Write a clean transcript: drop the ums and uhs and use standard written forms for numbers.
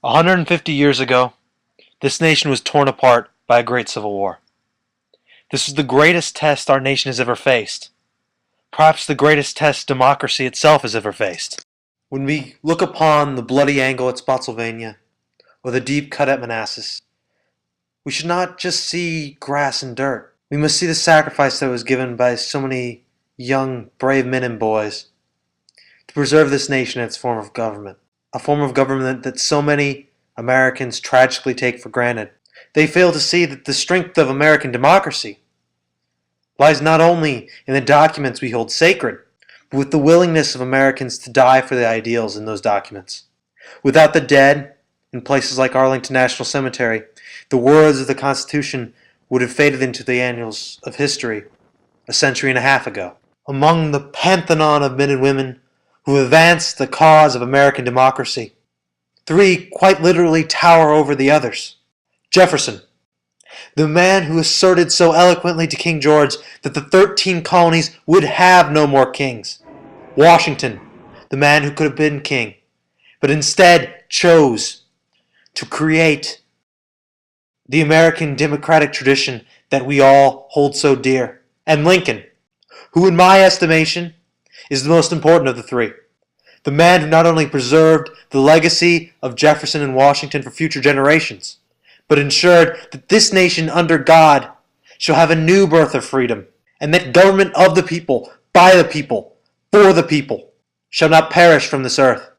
150 years ago, this nation was torn apart by a great civil war. This was the greatest test our nation has ever faced. Perhaps the greatest test democracy itself has ever faced. When we look upon the bloody angle at Spotsylvania, or the deep cut at Manassas, we should not just see grass and dirt. We must see the sacrifice that was given by so many young, brave men and boys to preserve this nation and its form of government. A form of government that so many Americans tragically take for granted. They fail to see that the strength of American democracy lies not only in the documents we hold sacred, but with the willingness of Americans to die for the ideals in those documents. Without the dead, in places like Arlington National Cemetery, the words of the Constitution would have faded into the annals of history a century and a half ago. Among the pantheon of men and women who advanced the cause of American democracy, three quite literally tower over the others. Jefferson, the man who asserted so eloquently to King George that the 13 colonies would have no more kings. Washington, the man who could have been king, but instead chose to create the American democratic tradition that we all hold so dear. And Lincoln, who in my estimation is the most important of the three. The man who not only preserved the legacy of Jefferson and Washington for future generations, but ensured that this nation under God shall have a new birth of freedom, and that government of the people, by the people, for the people, shall not perish from this earth.